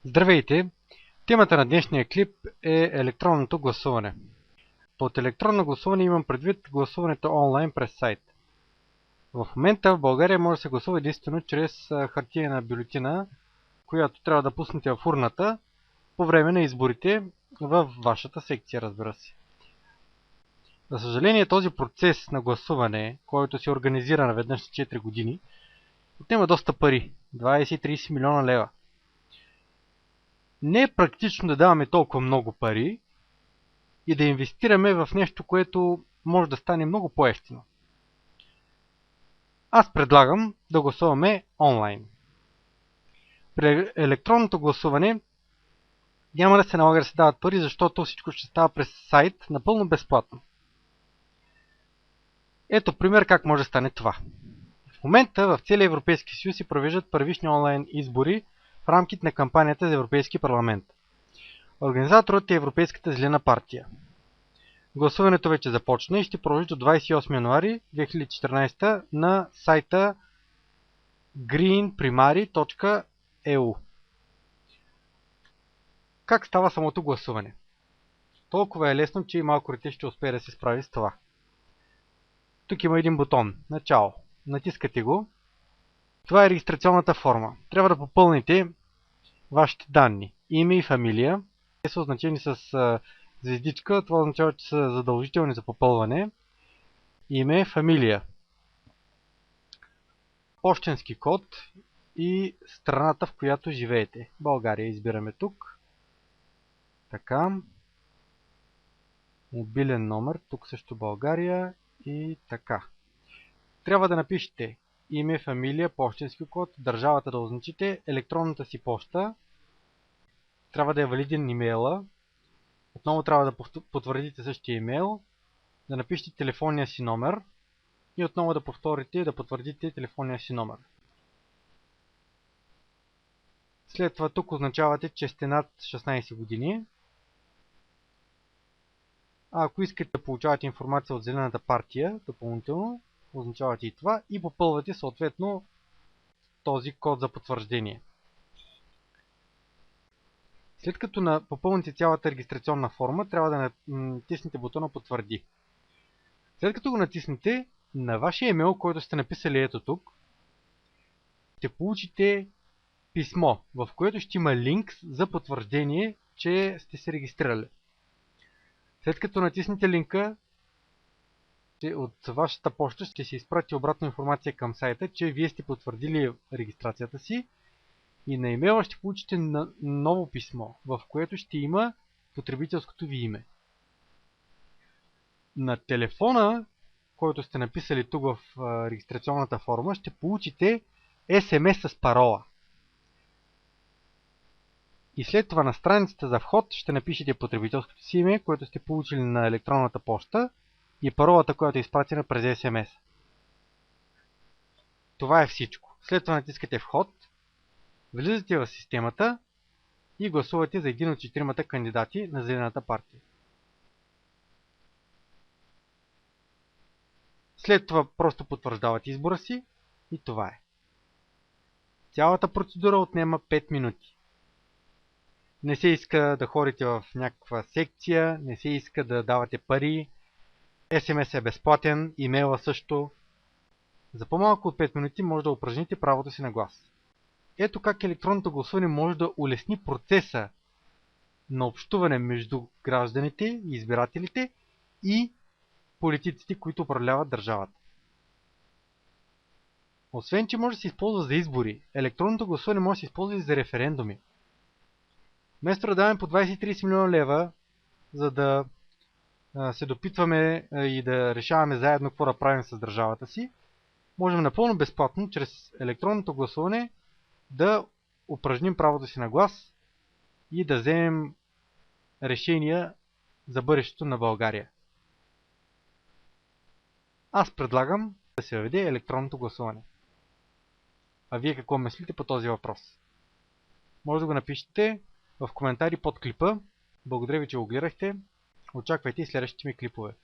Здравейте! Темата на днешния клип е електронното гласуване. Под електронно гласуване имам предвид гласуването онлайн през сайт. В момента в България може да се гласува единствено чрез хартиена бюлетина, която трябва да пуснете в урната по време на изборите в вашата секция, разбира се. За съжаление, този процес на гласуване, който се организира наведнъж на 4 години, отнема доста пари – 20-30 милиона лева. Не е практично да даваме толкова много пари и да инвестираме в нещо, което може да стане много по-евтино. Аз предлагам да гласуваме онлайн. При електронното гласуване няма да се налага да се дават пари, защото всичко ще става през сайт напълно безплатно. Ето пример как може да стане това. В момента в целия Европейски съюз се провеждат първични онлайн избори в рамките на кампанията за Европейски парламент. Организаторът е Европейската зелена партия. Гласуването вече започна и ще продължи до 28 януари 2014 на сайта greenprimary.eu. Как става самото гласуване? Толкова е лесно, че и малко дете ще успее да се справи с това. Тук има един бутон Начало. Натискате го. Това е регистрационната форма. Трябва да попълните вашите данни. Име и фамилия. Те са означени с звездичка. Това означава, че са задължителни за попълване. Име, фамилия. Пощенски код и страната, в която живеете. България избираме тук. Така. Мобилен номер. Тук също България. И така. Трябва да напишете име, фамилия, пощенски код, държавата да означите, електронната си поща. Трябва да е валиден имейла. Отново трябва да потвърдите същия имейл. Да напишете телефонния си номер. И отново да повторите и да потвърдите телефонния си номер. След това тук означавате, че сте над 16 години. А ако искате да получавате информация от Зелената партия, допълнително, означавате и това и попълвате съответно този код за потвърждение. След като попълните цялата регистрационна форма, трябва да натиснете бутона Потвърди. След като го натиснете, на вашия имейл, който сте написали ето тук, ще получите писмо, в което ще има линк за потвърждение, че сте се регистрирали. След като натиснете линка, от вашата поща ще се изпрати обратна информация към сайта, че вие сте потвърдили регистрацията си и на имейла ще получите ново писмо, в което ще има потребителското ви име. На телефона, който сте написали тук в регистрационната форма, ще получите SMS с парола. И след това на страницата за вход ще напишете потребителското си име, което сте получили на електронната поща и паролата, която е изпратена през SMS. Това е всичко. След това натискате вход, влизате в системата и гласувате за един от 4-мата кандидати на Зелената партия. След това просто потвърждавате избора си и това е. Цялата процедура отнема 5 минути. Не се иска да ходите в някаква секция, не се иска да давате пари, SMS е безплатен, имейла също. За по-малко от 5 минути може да упражните правото си на глас. Ето как електронното гласуване може да улесни процеса на общуване между гражданите и избирателите и политиците, които управляват държавата. Освен, че може да се използва за избори, електронното гласуване може да се използва и за референдуми. Вместо да даваме по 20-30 милиона лева, за да се допитваме и да решаваме заедно какво да правим с държавата си, можем напълно безплатно, чрез електронното гласуване, да упражним правото си на глас и да вземем решения за бъдещето на България. Аз предлагам да се въведе електронното гласуване. А вие какво мислите по този въпрос? Може да го напишете в коментари под клипа. Благодаря ви, че го гледахте. Очаквайте и следващите ми клипове.